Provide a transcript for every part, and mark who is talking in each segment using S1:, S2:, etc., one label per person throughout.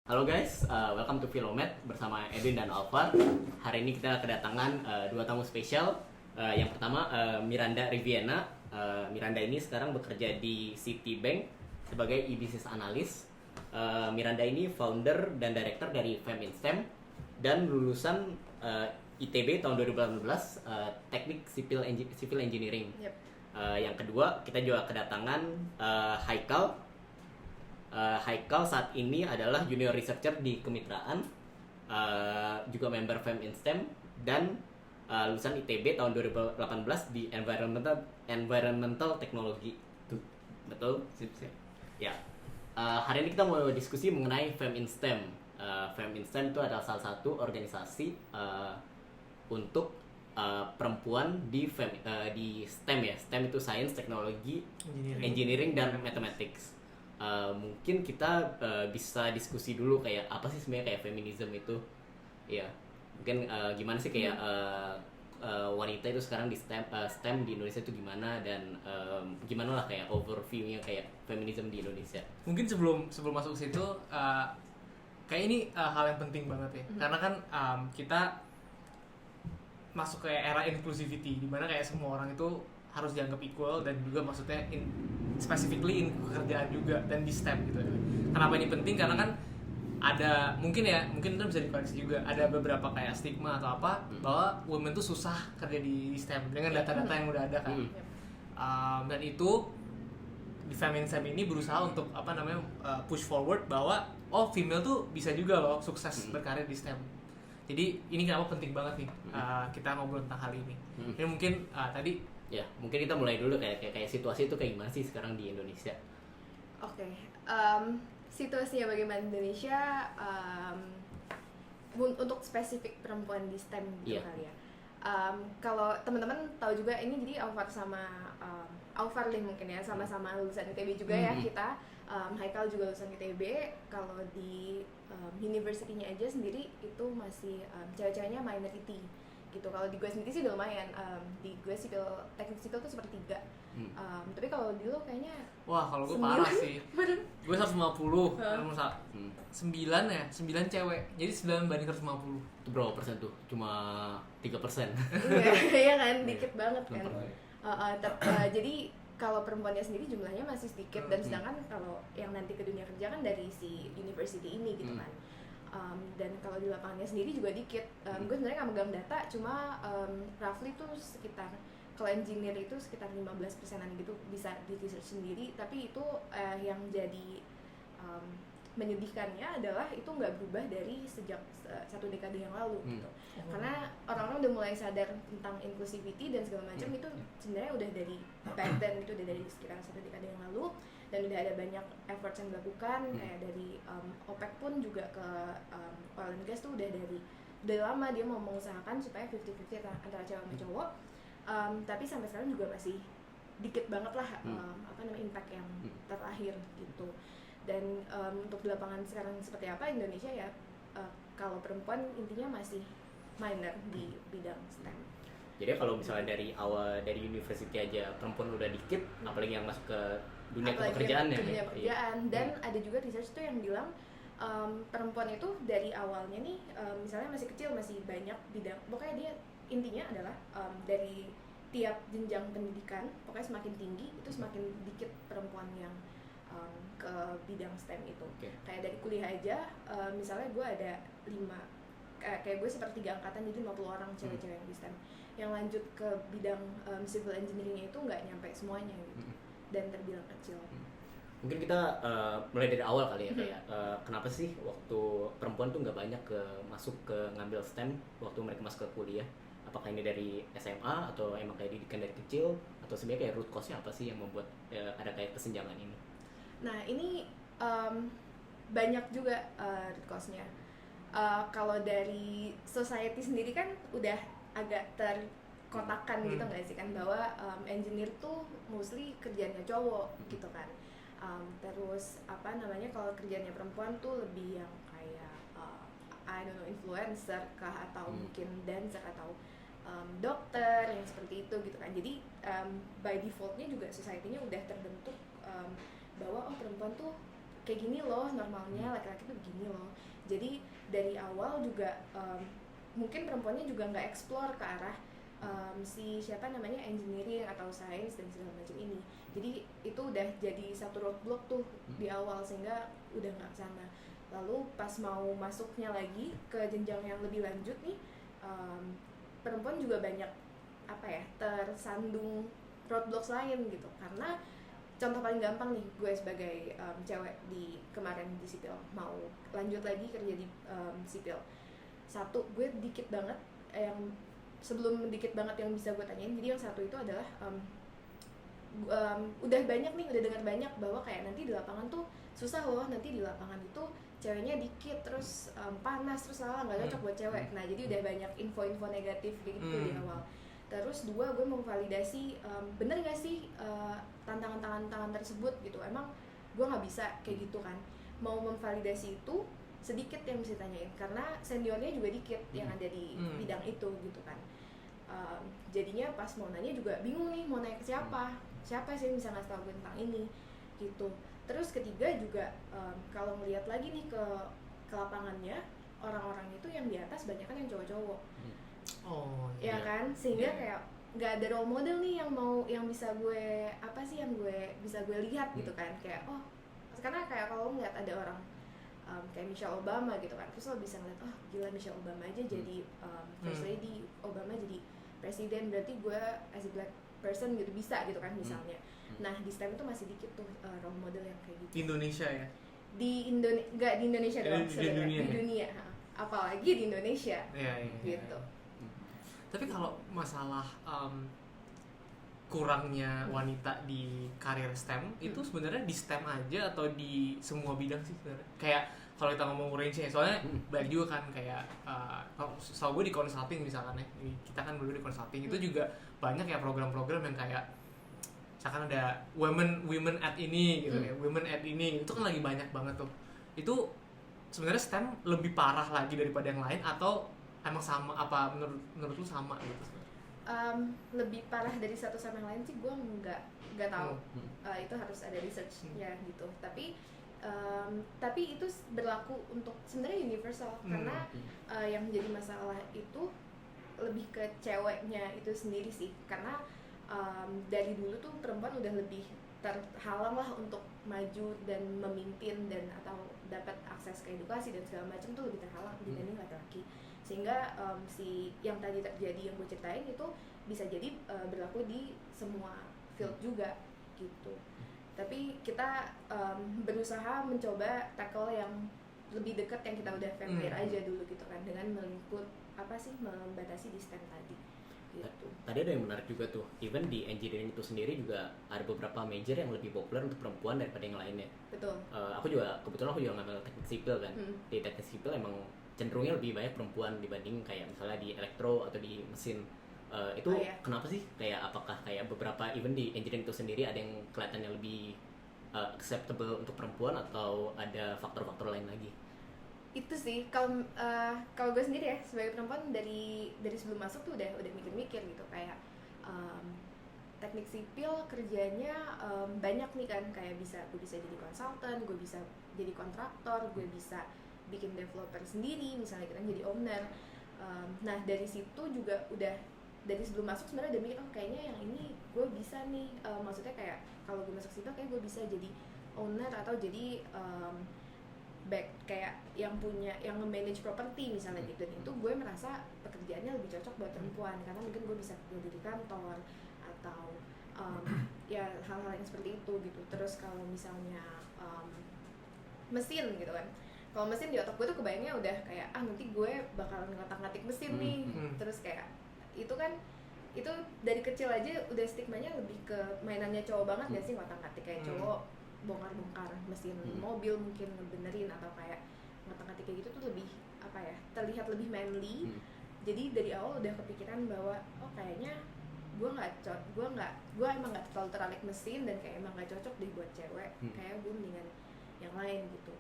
S1: Halo guys, welcome to Filomet bersama Edwin dan Alvar. Hari ini kita kedatangan dua tamu spesial. Yang pertama Miranda Riviana. Miranda ini sekarang bekerja di Citibank sebagai e-business analyst. Miranda ini founder dan director dari FemInstem dan lulusan ITB tahun 2018, teknik civil engineering.
S2: Yep.
S1: Yang kedua kita juga kedatangan Haikal. Haikal saat ini adalah junior researcher di kemitraan, juga member FemInstem dan lulusan ITB tahun 2018 di environmental technology. Tuh, betul? Sip. Ya. Hari ini kita mau diskusi mengenai FemInstem. FemInstem itu adalah salah satu organisasi untuk perempuan di STEM ya. STEM itu science, teknologi, engineering dan mathematics. Mungkin kita bisa diskusi dulu kayak apa sih sebenarnya kayak feminisme itu, ya mungkin gimana sih kayak wanita itu sekarang di STEM di Indonesia itu gimana, dan gimana lah kayak overviewnya kayak feminisme di Indonesia.
S3: Mungkin sebelum masuk ke situ, kayak ini hal yang penting banget ya, karena kan kita masuk ke era inclusivity di mana kayak semua orang itu harus dianggap equal, dan juga maksudnya specifically in pekerjaan juga dan di STEM gitu. Kenapa ini penting? Karena kan ada mungkin itu bisa dikoreksi juga, ada beberapa kayak stigma atau apa bahwa women tuh susah kerja di STEM dengan data-data yang udah ada kan. Dan itu di FemInstem ini berusaha untuk push forward bahwa female tuh bisa juga loh sukses berkarir di STEM. Jadi ini kenapa penting banget nih kita ngobrol tentang hal ini. Ini mungkin tadi
S1: Ya, mungkin kita mulai dulu kayak situasi itu kayak gimana sih sekarang di Indonesia?
S2: Oke. Situasinya bagaimana di Indonesia, untuk spesifik perempuan di STEM gitu kali ya. Kalau teman-teman tahu juga ini, jadi Alvar sama Alvar mungkin ya sama-sama lulusan ITB juga ya kita. Haikal juga lulusan ITB. Kalau di university-nya aja sendiri itu masih cewek-ceweknya minority gitu. Kalau di gue sendiri sih udah lumayan, di gue teknik sipil tuh sepertiga. Tapi kalau di lo kayaknya
S3: wah, kalau gue parah sih. Gue 150, 9 cewek, jadi 9 banding 150.
S1: Itu berapa persen tuh? Cuma 3%.
S2: Iya kan, dikit banget kan. Jadi kalau perempuannya sendiri jumlahnya masih sedikit, dan sedangkan kalau yang nanti ke dunia kerja kan dari si university ini gitu kan. Dan kalau di lapangannya sendiri juga dikit. Gue sebenarnya nggak megang data, cuma roughly tuh sekitar, kalau engineer itu sekitar 15%-an gitu bisa di research sendiri. Tapi itu yang jadi menyedihkannya adalah itu nggak berubah dari sejak satu dekade yang lalu gitu. Karena orang-orang udah mulai sadar tentang inclusivity dan segala macam, itu sebenarnya udah dari back then, itu udah dari sekitar satu dekade yang lalu. Dan udah ada banyak efforts yang dilakukan, kayak dari OPEC pun juga ke oil and gas tuh udah lama dia mau mengusahakan supaya 50-50 antara cewek sama cowok. Tapi sampai sekarang juga masih dikit banget lah impact yang terlahir gitu. Dan untuk di lapangan sekarang seperti apa Indonesia ya, kalau perempuan intinya masih minor di bidang STEM.
S1: Jadi kalau misalnya dari awal dari university aja perempuan udah dikit, apalagi yang masuk ke dunia pekerjaan ya.
S2: Dunia pekerjaan. Dan ada juga research tuh yang bilang perempuan itu dari awalnya nih, misalnya masih kecil masih banyak bidang, pokoknya dia intinya adalah dari tiap jenjang pendidikan pokoknya semakin tinggi itu semakin dikit perempuan yang ke bidang STEM itu. Kayak dari kuliah aja, misalnya gue ada 5, kayak gue sepertiga angkatan, jadi 50 orang cewek-cewek yang di STEM. Yang lanjut ke bidang civil engineering-nya itu nggak nyampe semuanya gitu, dan terbilang kecil.
S1: Mungkin kita mulai dari awal kali ya, kayak kenapa sih waktu perempuan tuh nggak banyak masuk ke ngambil STEM waktu mereka masuk ke kuliah? Apakah ini dari SMA atau emang kayak didikan dari kecil, atau sebenarnya kayak root cause-nya apa sih yang membuat ada kayak kesenjangan ini?
S2: Nah ini banyak juga root cause-nya. Kalau dari society sendiri kan udah agak terkotakan gitu nggak sih kan, bahwa engineer tuh mostly kerjanya cowok gitu kan. Terus kalau kerjanya perempuan tuh lebih yang kayak influencer kah, atau mungkin dancer, atau dokter yang seperti itu gitu kan. Jadi by defaultnya juga society-nya udah terbentuk bahwa perempuan tuh kayak gini loh normalnya laki-laki tuh begini loh. Jadi dari awal juga mungkin perempuannya juga nggak explore ke arah si siapa namanya engineering atau sains dan segala macam ini. Jadi itu udah jadi satu roadblock tuh di awal sehingga udah nggak kesana. Lalu pas mau masuknya lagi ke jenjang yang lebih lanjut nih, perempuan juga banyak apa ya tersandung roadblocks lain gitu. Karena contoh paling gampang nih, gue sebagai cewek di kemarin di sipil mau lanjut lagi kerja di sipil. Satu, gue dikit banget yang sebelum dikit banget yang bisa gue tanyain. Jadi yang satu itu adalah udah banyak nih, udah dengar banyak bahwa kayak nanti di lapangan tuh susah loh, nanti di lapangan itu ceweknya dikit, terus panas, terus nggak cocok buat cewek. Nah jadi udah banyak info-info negatif kayak gitu di awal. Terus dua, gue mau validasi bener gak sih tantangan-tantangan tersebut gitu. Emang gue nggak bisa kayak gitu kan. Mau memvalidasi itu sedikit yang bisa ditanyain karena seniornya juga dikit yang ada di bidang itu gitu kan. Jadinya pas mau nanya juga bingung nih mau nanya ke siapa sih yang bisa ngasih tau gue tentang ini gitu. Terus ketiga juga kalau ngeliat lagi nih ke lapangannya, orang-orang itu yang di atas banyak kan yang cowok-cowok. Ya kan, sehingga kayak nggak ada role model nih yang bisa gue yang bisa gue lihat gitu kan. Kayak karena kayak kalau ngeliat ada orang kayak Michelle Obama gitu kan, terus lo bisa ngeliat gila Michelle Obama aja jadi first lady, Obama jadi presiden, berarti gue as a black person gitu bisa gitu kan misalnya. Nah di STEM itu masih dikit tuh role model yang kayak gitu.
S3: Di Indonesia ya?
S2: Nggak di Indonesia doang sebenarnya, di dunia, apalagi di Indonesia gitu.
S3: Tapi kalau masalah kurangnya wanita di karir STEM itu sebenarnya di STEM aja atau di semua bidang sih sebenarnya? Kayak kalau kita ngomong range-nya, soalnya banyak juga kan kayak setahu gue di consulting misalkan ya, kita kan dulu di consulting itu juga banyak ya program-program yang kayak misalkan ada women at ini gitu ya, women at ini itu kan lagi banyak banget tuh. Itu sebenarnya STEM lebih parah lagi daripada yang lain atau emang sama, apa menurut lu sama gitu?
S2: Lebih parah dari satu sama yang lain sih gue nggak tahu. Itu harus ada research-nya gitu. Tapi itu berlaku untuk sebenarnya universal karena yang menjadi masalah itu lebih ke ceweknya itu sendiri sih, karena dari dulu tuh perempuan udah lebih terhalang lah untuk maju dan memimpin dan atau dapat akses ke edukasi dan segala macam tuh lebih terhalang dibanding laki-laki. Sehingga si yang tadi terjadi yang gue ceritain itu bisa jadi berlaku di semua field juga gitu. Tapi kita berusaha mencoba tackle yang lebih dekat yang kita udah familiar aja dulu gitu kan, dengan membatasi di STEM tadi gitu.
S1: Tadi ada yang menarik juga tuh, even di engineering itu sendiri juga ada beberapa major yang lebih populer untuk perempuan daripada yang lainnya.
S2: Betul.
S1: Kebetulan aku juga ngambil teknik sipil kan. Di teknik sipil emang cenderungnya lebih banyak perempuan dibanding kayak misalnya di elektro atau di mesin. Itu kenapa sih? Kayak apakah kayak beberapa even di engineering itu sendiri ada yang kelihatannya lebih acceptable untuk perempuan atau ada faktor-faktor lain lagi?
S2: Itu sih kalau gue sendiri ya sebagai perempuan dari sebelum masuk tuh udah mikir-mikir gitu kayak teknik sipil kerjanya banyak nih kan, kayak gue bisa jadi konsultan, gue bisa jadi kontraktor, gue bisa bikin developer sendiri misalnya kita jadi owner. Nah dari situ juga udah dari sebelum masuk sebenarnya udah mikir kayaknya yang ini gue bisa nih, maksudnya kayak kalau gue masuk sipil kayak gue bisa jadi owner atau jadi kayak yang manage properti misalnya gitu. Dan itu gue merasa pekerjaannya lebih cocok buat perempuan karena mungkin gue bisa kerja di kantor atau ya hal-hal yang seperti itu gitu. Terus kalau misalnya mesin gitu kan, kalau mesin di otak gue tuh kebayangnya udah kayak nanti gue bakalan ngotak-ngatik mesin nih. Terus kayak itu kan itu dari kecil aja udah stigmanya lebih ke mainannya cowok banget gak sih, ngotak-ngatik kayak cowok bongkar-bongkar mesin mobil mungkin ngebenerin atau kayak ngotak-ngatik kayak gitu tuh lebih terlihat lebih manly. Jadi dari awal udah kepikiran bahwa kayaknya gue emang nggak terlalu tertarik mesin dan kayak emang nggak cocok deh buat cewek, kayak gue mendingan yang lain gitu.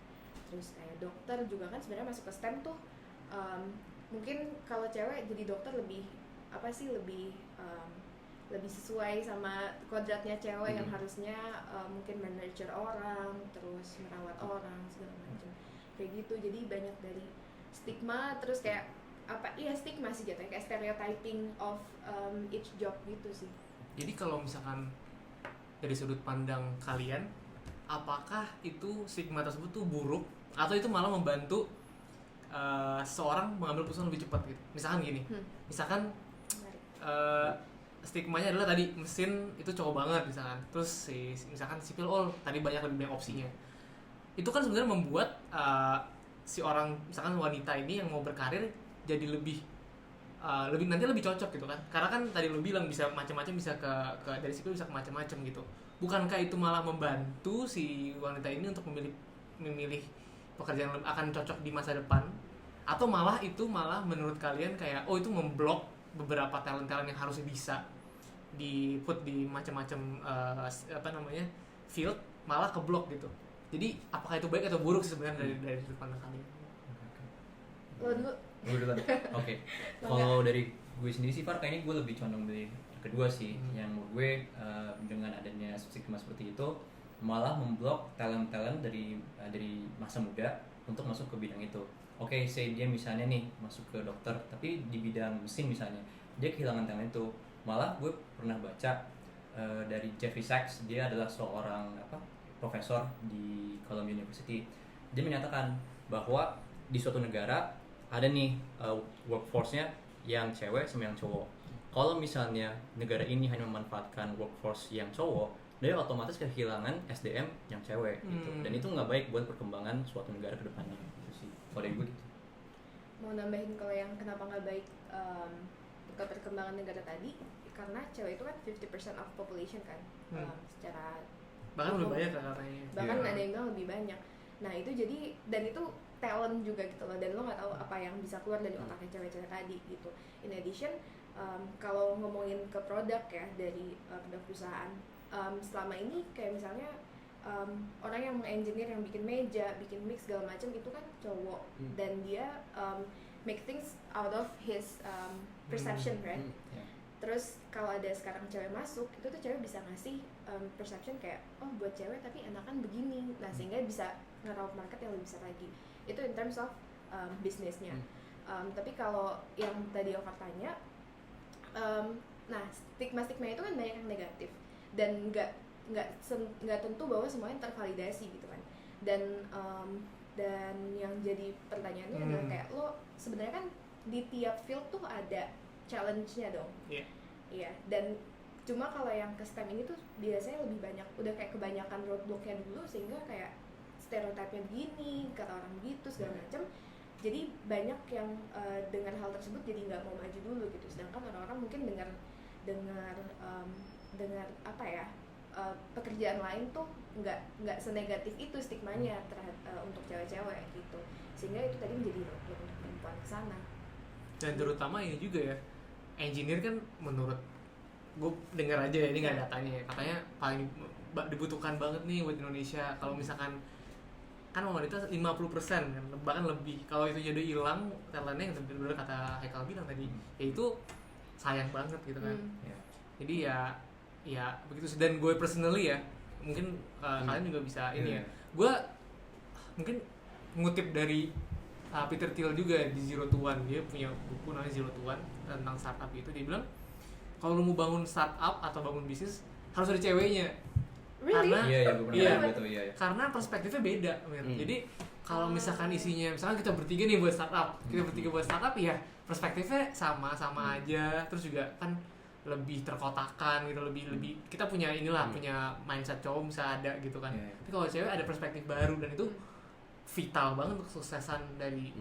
S2: Terus kayak dokter juga kan sebenarnya masuk ke STEM tuh mungkin kalau cewek jadi dokter lebih lebih sesuai sama kodratnya cewek yang harusnya mungkin manajer orang, terus merawat orang segala macam kayak gitu. Jadi banyak dari stigma, terus kayak apa stigma sih jatuhnya, kayak stereotyping of each job gitu sih.
S3: Jadi kalau misalkan dari sudut pandang kalian, apakah itu stigma tersebut tuh buruk atau itu malah membantu seorang mengambil keputusan lebih cepat gitu? Misalkan gini, misalkan stigmanya adalah tadi mesin itu cowok banget misalkan, terus misalkan sipil tadi lebih banyak opsinya. Itu kan sebenarnya membuat si orang misalkan wanita ini yang mau berkarir jadi lebih nanti lebih cocok gitu kan, karena kan tadi lu bilang bisa macam-macam, bisa ke dari sipil bisa ke macam-macam gitu. Bukankah itu malah membantu si wanita ini untuk memilih pekerjaan yang akan cocok di masa depan? Atau malah menurut kalian kayak itu memblok beberapa talent yang harusnya bisa di macam-macam field, malah keblok gitu. Jadi apakah itu baik atau buruk sih sebenarnya dari sudut pandang kalian?
S2: Lo dulu.
S4: Gue duluan. Oke. Kalau dari gue sendiri sih kayaknya gue lebih condong dari kedua sih. Yang menurut gue dengan adanya stigma seperti itu malah memblok talent dari masa muda untuk masuk ke bidang itu. Oke, say dia misalnya nih masuk ke dokter, tapi di bidang mesin misalnya, dia kehilangan talent itu. Malah gue pernah baca dari Jeffrey Sachs, dia adalah seorang profesor di Columbia University. Dia menyatakan bahwa di suatu negara ada nih workforce-nya yang cewek sama yang cowok. Kalau misalnya negara ini hanya memanfaatkan workforce yang cowok, dia otomatis kehilangan SDM yang cewek gitu. Dan itu nggak baik buat perkembangan suatu negara ke depannya gitu sih. Kalau dari gue gitu.
S2: Mau nambahin kalau yang kenapa nggak baik ke perkembangan negara tadi, karena cewek itu kan 50% of population kan, secara
S3: bahkan lebih banyak katanya.
S2: Bahkan ada yang bilang lebih banyak. Nah itu jadi, dan itu talent juga gitu loh, dan lo nggak tahu apa yang bisa keluar dari otaknya cewek-cewek tadi gitu. In addition, kalau ngomongin ke produk ya, dari produk perusahaan, selama ini kayak misalnya orang yang engineer, yang bikin meja, bikin mix segala macam itu kan cowok, dan dia make things out of his perception, right? Terus kalau ada sekarang cewek masuk, itu tuh cewek bisa ngasih perception kayak buat cewek tapi enakan begini, nah sehingga bisa ngeraup market yang lebih besar lagi. Itu in terms of bisnisnya. Tapi kalau yang tadi Ovar tanya, nah stigma itu kan banyak yang negatif dan nggak tentu bahwa semuanya tervalidasi gitu kan. Dan yang jadi pertanyaannya adalah kayak lo sebenarnya kan di tiap field tuh ada challenge-nya dong. Iya. Dan cuma kalau yang ke STEM ini tuh biasanya lebih banyak, udah kayak kebanyakan roadblock-nya dulu, sehingga kayak stereotipnya begini, kata orang begitu segala macam. Jadi banyak yang dengar hal tersebut jadi nggak mau maju dulu gitu. Sedangkan orang-orang mungkin dengar pekerjaan lain tuh nggak senegatif itu stigmanya untuk cewek-cewek gitu. Sehingga itu tadi menjadi roadblock untuk perempuan ke sana. Dan
S3: terutama ini juga ya, engineer kan menurut gue dengar aja ya, ini nggak datanya ya, katanya paling dibutuhkan banget nih buat Indonesia. Kalau misalkan kan wanita 50% kan, bahkan lebih. Kalau itu jadi hilang talentnya, yang benar kata Haikal bilang tadi, ya itu sayang banget gitu kan. Jadi ya begitu. Dan gue personally ya, mungkin kalian juga bisa ini ya, gue mungkin ngutip dari Peter Thiel juga di Zero to One. Dia punya buku namanya Zero to One tentang startup itu. Dia bilang kalau lu mau bangun startup atau bangun bisnis harus ada ceweknya.
S2: Really?
S4: Karena
S3: karena perspektifnya beda. Jadi kalau misalkan isinya, misalkan kita bertiga nih buat startup, ya perspektifnya sama-sama aja. Terus juga kan lebih terkotakan gitu, lebih kita punya punya mindset cowok bisa ada gitu kan. Tapi kalau cewek ada perspektif baru, dan itu vital banget untuk kesuksesan dari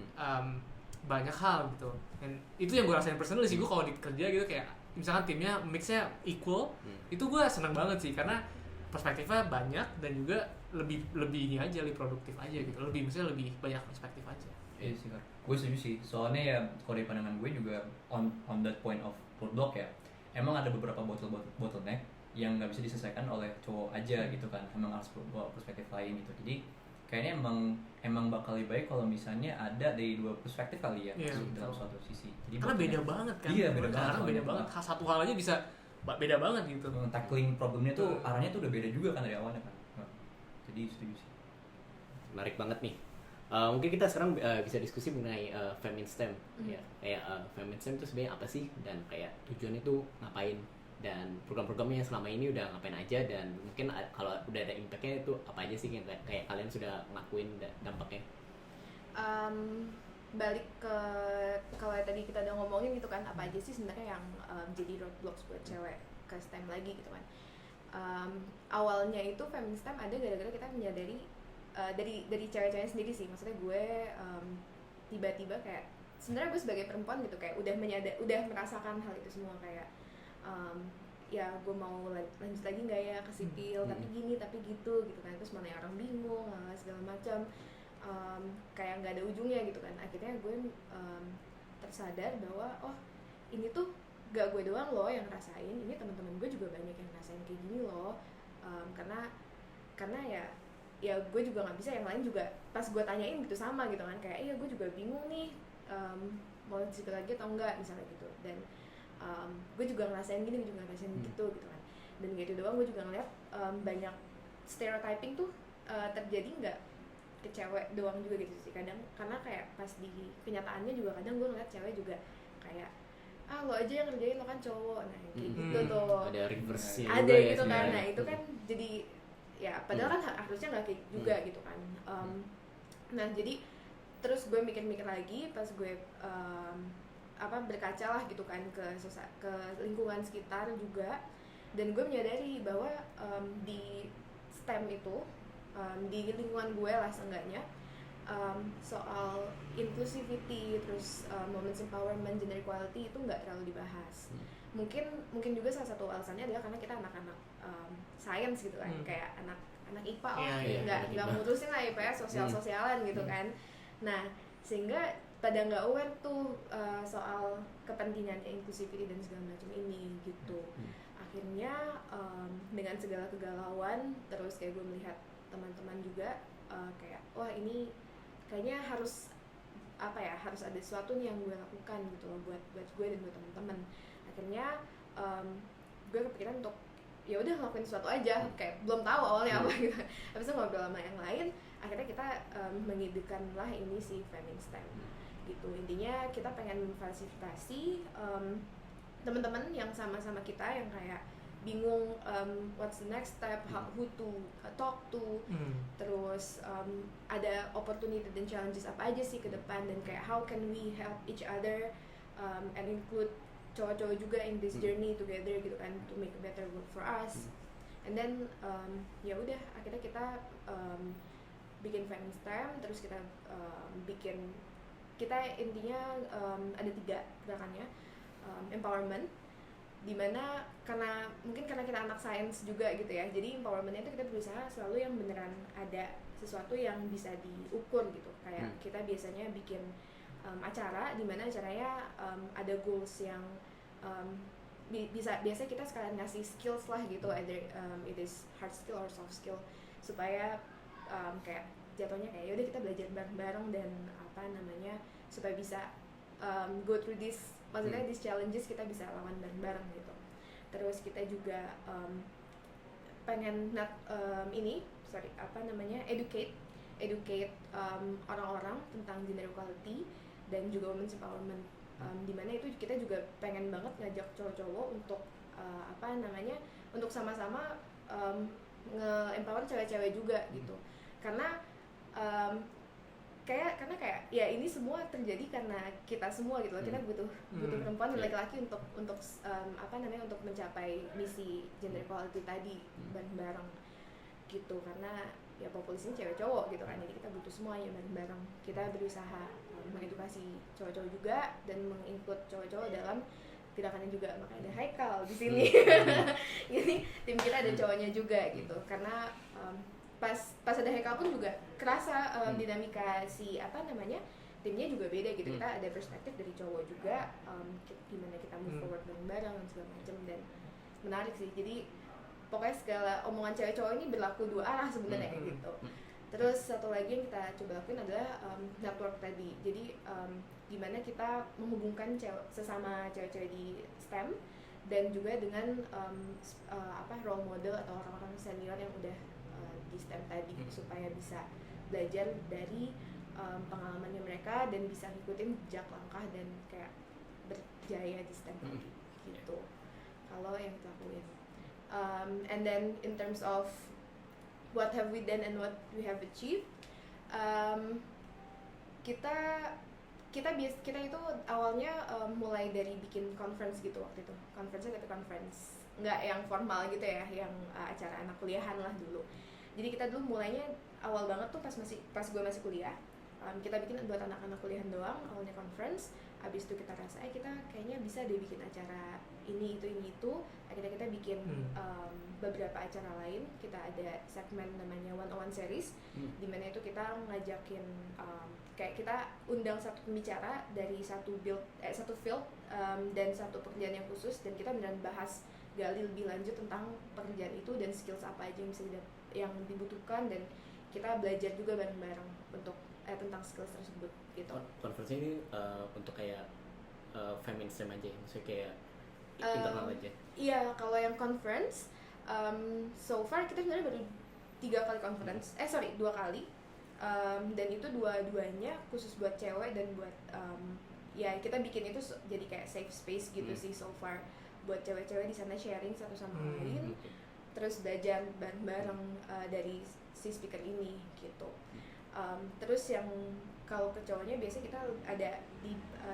S3: banyak hal gitu. Dan itu yang gue rasain personal sih. Gue kalau di kerja gitu kayak misalkan timnya mixnya equal, itu gue seneng banget sih, karena perspektifnya banyak dan juga lebih ini aja, lebih produktif aja gitu. Maksudnya lebih banyak perspektif aja.
S4: Iya sih, gue setuju sih. Soalnya ya kalau dari pandangan gue juga on that point of roadblock ya, emang ada beberapa bottleneck yang nggak bisa diselesaikan oleh cowok aja gitu kan. Emang harus bawa perspektif lain gitu. Jadi kayaknya emang bakal lebih baik kalau misalnya ada dari dua perspektif kali ya, dalam suatu sisi. Jadi
S3: karena beda banget kan.
S4: Iya, beda banget.
S3: Karena beda banget. Satu hal aja bisa beda banget gitu.
S4: Tackling problemnya tuh arahnya tuh udah beda juga kan dari awalnya kan. Jadi setuju sih.
S1: Menarik banget nih. Mungkin kita sekarang bisa diskusi mengenai Fem in STEM. Ya, kayak Fem in STEM itu sebenarnya apa sih, dan kayak tujuannya itu ngapain, dan program-programnya selama ini udah ngapain aja, dan mungkin kalau udah ada impactnya itu apa aja sih yang kayak kalian sudah ngelakuin dampaknya.
S2: Balik ke kalau tadi kita udah ngomongin gitu kan, apa aja sih sebenarnya yang jadi roadblocks buat cewek ke STEM lagi gitu kan. Awalnya itu Fem in STEM ada gara-gara kita menyadari dari cewek-cewek sendiri sih, maksudnya gue tiba-tiba kayak sebenarnya gue sebagai perempuan gitu kayak udah merasakan hal itu semua, kayak ya gue mau lanjut lagi nggak ya ke sipil, tapi gini tapi gitu kan, terus mana orang bingung segala macam, kayak nggak ada ujungnya gitu kan. Akhirnya gue tersadar bahwa oh ini tuh gak gue doang loh yang ngerasain, ini teman-teman gue juga banyak yang ngerasain kayak gini loh, karena ya gue juga nggak bisa yang lain juga pas gue tanyain gitu sama gitu kan, kayak iya gue juga bingung nih mau cerita lagi atau enggak misalnya gitu, dan gue juga ngerasain gini, gue juga ngerasain gitu kan. Dan gitu doang, gue juga ngeliat banyak stereotyping tuh terjadi nggak ke cewek doang juga gitu sih kadang, karena kayak pas di kenyataannya juga kadang gue ngeliat cewek juga kayak lo aja yang ngerjain, lo kan cowok, nah kayak gitu tuh
S1: Ada reverse-nya
S2: ada
S1: juga
S2: gitu
S1: ya,
S2: kan. Nah itu kan jadi ya padahal kan harusnya nggak kayak juga gitu kan. Nah jadi terus gue mikir-mikir lagi pas gue berkaca lah gitu kan ke lingkungan sekitar juga, dan gue menyadari bahwa di STEM itu di lingkungan gue lah seenggaknya soal inclusivity, terus moments empowerment, gender equality itu nggak terlalu dibahas. Mungkin juga salah satu alasannya adalah karena kita anak-anak science gitu kan, kayak anak IPA nggak ngurusin lah IPS, sosialan gitu kan. Nah sehingga pada nggak aware tuh soal kepentingan inclusivity dan segala macam ini gitu. Akhirnya dengan segala kegalauan, terus kayak gue melihat teman-teman juga kayak wah ini kayaknya harus ada sesuatu nih yang gue lakukan gitu loh buat gue dan buat teman-teman. Akhirnya gue kepikiran untuk ya udah ngelakuin sesuatu aja, kayak belum tahu awalnya apa gitu. Habis itu ngobrol sama yang lain, akhirnya kita mengidupkan lah ini si Fem in STEM gitu. Intinya kita pengen memfasilitasi teman-teman yang sama-sama kita yang kayak bingung what's the next step, who to talk to, terus ada opportunity dan challenges apa aja sih ke depan, dan kayak how can we help each other and include cowok-cowok juga in this journey together gitu kan, to make a better world for us. And then ya udah akhirnya kita bikin Fem in STEM, terus kita kita intinya ada 3 gerakannya. Empowerment, dimana karena kita anak sains juga gitu ya, jadi empowermentnya itu kita berusaha selalu yang beneran ada sesuatu yang bisa diukur gitu. Kayak kita biasanya bikin acara dimana acaranya ada goals yang biasa kita sekalian ngasih skills lah gitu, either it is hard skill or soft skill, supaya kayak jatuhnya kayak yaudah kita belajar bareng-bareng dan supaya bisa go through this, maksudnya these challenges kita bisa lawan bareng-bareng gitu. Terus kita juga pengen educate orang-orang tentang gender equality dan juga women's empowerment, dimana itu kita juga pengen banget ngajak cowok-cowok untuk untuk sama-sama nge-empower cewek-cewek juga gitu. Karena kayak ya ini semua terjadi karena kita semua gitu loh. Kita butuh perempuan dan laki-laki untuk untuk mencapai misi gender equality tadi bareng-bareng gitu. Karena ya populasinya cewek cowok gitu kan, jadi kita butuh semuanya bareng-bareng. Kita berusaha mengedukasi cowok-cowok juga dan menginclude cowok-cowok dalam gerakannya juga, makanya ada Haikal di sini. Jadi tim kita ada cowoknya juga gitu, karena pas ada Haikal pun juga kerasa dinamika timnya juga beda gitu. Kita ada perspektif dari cowok juga, gimana kita move forward bareng-bareng dan segala macam, dan menarik sih. Jadi pokoknya segala omongan cewek cowok ini berlaku 2 arah sebenarnya kayak gitu. Terus satu lagi yang kita coba lakuin adalah network tadi. Jadi gimana kita menghubungkan sesama cewek-cewek di STEM dan juga dengan role model atau orang-orang senior yang udah di STEM tadi, supaya bisa belajar dari pengalamannya mereka dan bisa ngikutin jejak langkah dan kayak berjaya di STEM tadi gitu. Kalau yang kita lakuin, and then in terms of what have we done and what we have achieved, kita itu awalnya mulai dari bikin conference gitu waktu itu. Conference-nya tapi conference nggak yang formal gitu ya, yang acara anak kuliahan lah dulu. Jadi kita dulu mulainya awal banget tuh pas gue masih kuliah. Kita bikin buat anak-anak kuliahan doang, awalnya conference. Habis itu kita rasa kita kayaknya bisa deh bikin acara ini itu. Akhirnya kita bikin beberapa acara lain. Kita ada segmen namanya 101 series, di mana itu kita ngajakin kayak kita undang satu pembicara dari satu field dan satu pekerjaan yang khusus, dan kita beneran bahas gali lebih lanjut tentang pekerjaan itu dan skills apa aja yang dibutuhkan, dan kita belajar juga bareng-bareng untuk tentang skills tersebut gitu.
S1: Conference ini untuk kayak feminism aja, maksudnya kayak internal aja.
S2: Iya, kalau yang conference so far kita sebenarnya baru 2 kali, dan itu dua-duanya khusus buat cewek dan buat ya kita bikin itu jadi kayak safe space gitu sih so far, buat cewek-cewek di sana sharing satu sama lain, terus belajar bareng-bareng dari si speaker ini gitu. Terus yang kalau ke cowoknya biasanya kita ada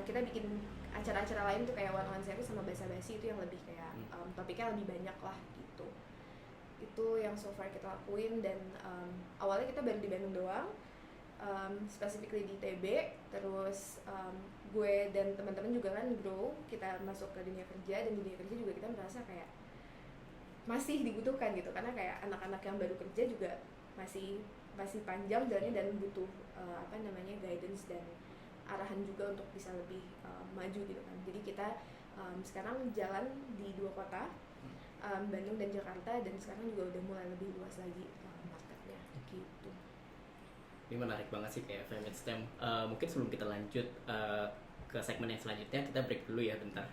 S2: kita bikin acara-acara lain tuh kayak 101 series sama basa-basi, itu yang lebih kayak topiknya lebih banyak lah gitu. Itu yang so far kita lakuin, dan awalnya kita baru di Bandung doang, specifically di TB, terus gue dan teman-teman juga kan grow, kita masuk ke dunia kerja, dan di dunia kerja juga kita merasa kayak masih dibutuhkan gitu, karena kayak anak-anak yang baru kerja juga masih panjang jalannya dan butuh guidance dan arahan juga untuk bisa lebih maju gitu kan. Jadi kita sekarang jalan di 2 kota, Bandung dan Jakarta, dan sekarang juga udah mulai lebih luas lagi marketnya gitu.
S1: Ini menarik banget sih kayak Feminist STEM. Mungkin sebelum kita lanjut ke segmen yang selanjutnya, kita break dulu ya bentar.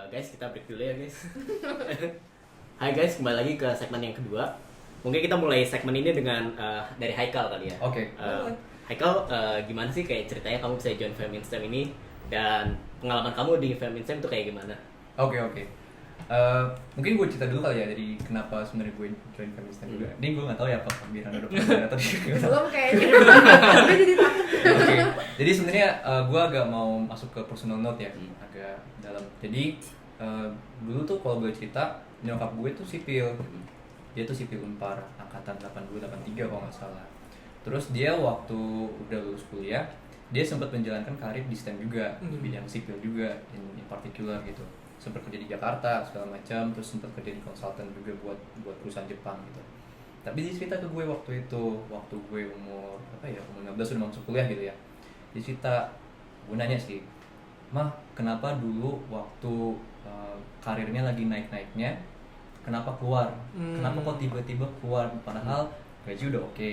S1: Guys, kita break dulu ya guys. Hai guys, kembali lagi ke segmen yang kedua. Mungkin kita mulai segmen ini dengan dari Haikal kali ya.
S4: Oke.
S1: Haikal, gimana sih kayak ceritanya kamu bisa join Feminist STEM ini, dan pengalaman kamu di Feminist STEM itu kayak gimana?
S4: Oke. Mungkin gue cerita dulu kali ya, jadi kenapa sebenarnya gue join Feminist STEM juga. Ini gue nggak tahu ya apa Miranda udah pernah atau tidak.
S2: Belum kayaknya. Gue jadi takut.
S4: Oke. Jadi sebenarnya gue agak mau masuk ke personal note ya, agak dalam. Jadi dulu tuh kalau gue cerita, nyokap gue tuh sipil. Dia tuh sipil Unpar, angkatan 82-83 kalau nggak salah. Terus dia waktu udah lulus kuliah, dia sempat menjalankan karir di STEM juga, di bidang sipil juga, in particular gitu. Sempat kerja di Jakarta segala macam, terus sempat kerja di konsultan juga buat perusahaan Jepang gitu. Tapi dia cerita ke gue waktu gue umur 15 udah masuk kuliah gitu ya. Dia cerita, gue nanya sih, "Mah, kenapa dulu waktu karirnya lagi naik-naiknya, kenapa keluar? Kenapa kok tiba-tiba keluar? Padahal gaji udah oke,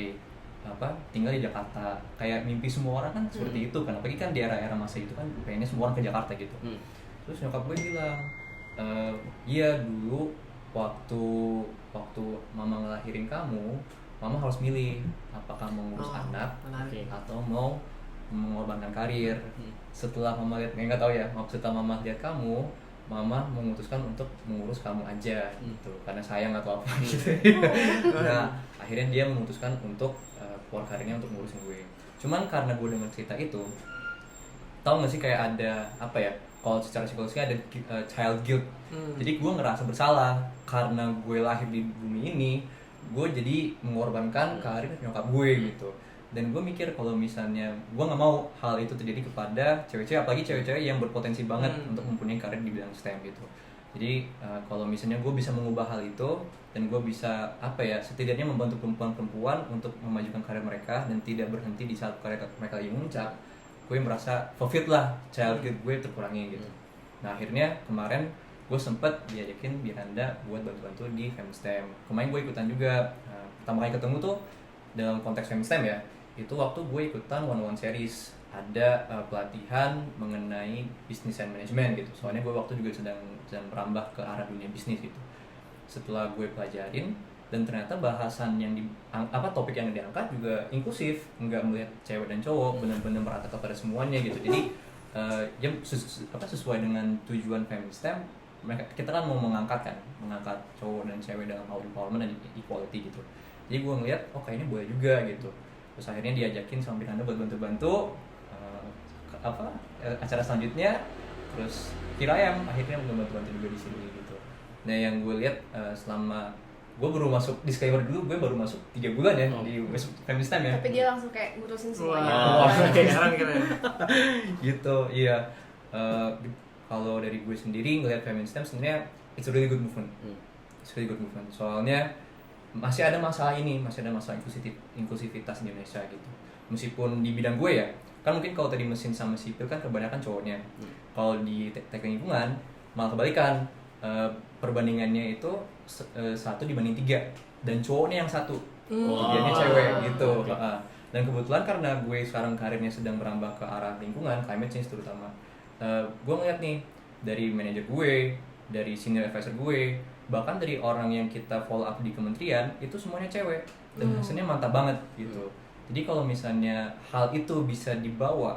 S4: tinggal di Jakarta. Kayak mimpi semua orang kan seperti itu kan. Apalagi kan di era-era masa itu kan pengennya semua orang ke Jakarta gitu." Terus nyokap gue bilang, "Iya dulu waktu mama ngelahirin kamu, mama harus milih apakah mau ngurus anak atau mau mengorbankan karir. Setelah mama lihat, nggak tahu ya, setelah mama lihat kamu, mama memutuskan untuk mengurus kamu aja gitu, karena sayang atau apa gitu." Nah akhirnya dia memutuskan untuk keluar karirnya untuk ngurusin gue. Cuman karena gue dengar cerita itu, tau gak sih kayak ada kalau secara psikologisnya ada child guilt. Jadi gue ngerasa bersalah karena gue lahir di bumi ini, gue jadi mengorbankan karir nyokap gue gitu. Dan gue mikir kalau misalnya gue nggak mau hal itu terjadi kepada cewek-cewek, apalagi cewek-cewek yang berpotensi banget untuk mempunyai karir di bidang STEM gitu. Jadi kalau misalnya gue bisa mengubah hal itu, dan gue bisa setidaknya membantu perempuan-perempuan untuk memajukan karir mereka dan tidak berhenti di saat karir mereka lagi memuncak, gue merasa fulfilled lah, child guilt gue terkurangi gitu. Nah akhirnya kemarin gue sempet diajakin Miranda buat bantu-bantu di FemSTEM. Kemarin gue ikutan juga. Pertama kali ketemu tuh dalam konteks FemSTEM ya, itu waktu gue ikutan 101 series ada pelatihan mengenai business and management gitu. Soalnya gue waktu juga sedang merambah ke arah dunia bisnis gitu. Setelah gue pelajarin dan ternyata bahasan yang topik yang diangkat juga inklusif, nggak melihat cewek dan cowok, benar-benar merata kepada semuanya gitu. Jadi sesuai dengan tujuan FemSTEM, kita kan mau mengangkat cowok dan cewek dalam hal empowerment dan equality gitu. Jadi gue ngeliat kayaknya boleh juga gitu. Terus akhirnya diajakin sama Piranda buat bantu-bantu acara selanjutnya. Terus Kirayam akhirnya bantu-bantu juga di sini gitu. Nah yang gue lihat selama gue baru masuk, disclaimer dulu, gue baru masuk 3 bulan ya di FemSTEM ya.
S2: Tapi dia langsung kayak ngurusin semuanya.
S3: Sekarang kira
S4: gitu, iya. Kalau dari gue sendiri ngelihat FemSTEM sebenarnya it's a really good movement. It's a really good movement. Soalnya masih ada masalah inklusivitas di Indonesia gitu. Meskipun di bidang gue ya, kan mungkin kalau tadi mesin sama sipil kan kebanyakan cowoknya. Kalau di teknik lingkungan malah kebalikan, perbandingannya itu 1 banding 3 dan cowoknya yang 1, bagiannya cewek gitu. Dan kebetulan karena gue sekarang karirnya sedang berambah ke arah lingkungan, climate change terutama, gue ngeliat nih dari manajer gue, dari senior advisor gue, bahkan dari orang yang kita follow up di kementerian itu semuanya cewek dan hasilnya mantap banget gitu. Jadi kalau misalnya hal itu bisa dibawa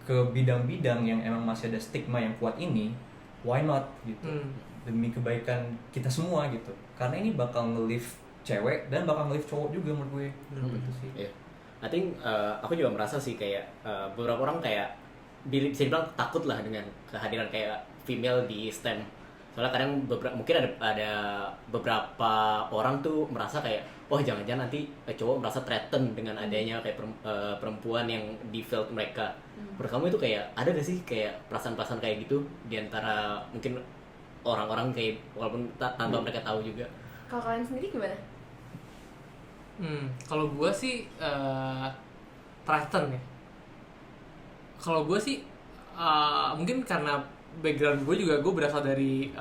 S4: ke bidang-bidang yang emang masih ada stigma yang kuat ini, why not gitu, demi kebaikan kita semua gitu. Karena ini bakal nge-lift cewek dan bakal nge-lift cowok juga menurut gue. Gitu sih.
S1: Yeah. I think aku juga merasa sih kayak beberapa orang kayak bisa dibilang takut lah dengan kehadiran kayak female di STEM. Soalnya kadang mungkin ada beberapa orang tuh merasa kayak jangan-jangan nanti cowok merasa threatened dengan adanya kayak perempuan yang di field mereka. Menurut kamu itu kayak ada gak sih kayak perasaan-perasaan kayak gitu di antara mungkin orang-orang kayak walaupun tanpa mereka tahu juga?
S2: Kalau kalian sendiri gimana?
S3: Kalau gue sih threatened ya. Kalau gue sih mungkin karena background gue juga, gue berasal dari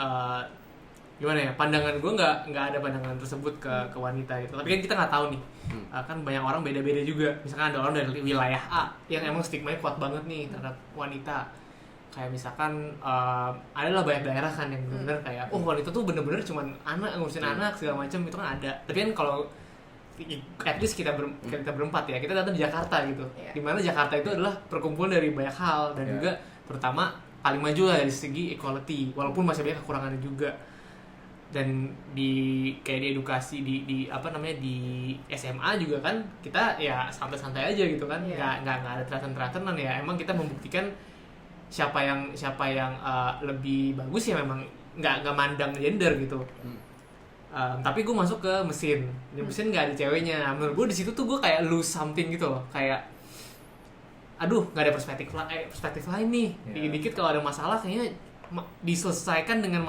S3: gimana ya, pandangan gue nggak ada pandangan tersebut ke wanita gitu. Tapi kan kita nggak tahu nih, kan banyak orang beda-beda juga. Misalkan ada orang dari wilayah A yang emang stigma-nya kuat banget nih terhadap wanita. Kayak misalkan adalah banyak daerah kan yang benar-benar kayak wanita tuh bener-bener cuman ngurusin anak segala macam, itu kan ada. Tapi kan kalau at least kita berempat ya, kita datang di Jakarta gitu, dimana Jakarta itu adalah perkumpulan dari banyak hal dan juga terutama paling maju lah dari segi equality, walaupun masih banyak kekurangannya juga. Dan di edukasi di SMA juga kan kita ya santai-santai aja gitu kan, nggak ada teraten-teratenan ya. Emang kita membuktikan siapa yang lebih bagus ya, memang nggak mandang gender gitu. Tapi gue masuk ke mesin, di mesin nggak ada ceweknya. Menurut gue di situ tuh gue kayak lose something gitu loh, kayak aduh nggak ada perspektif lain nih. Dikit-dikit kalau ada masalah kayaknya diselesaikan dengan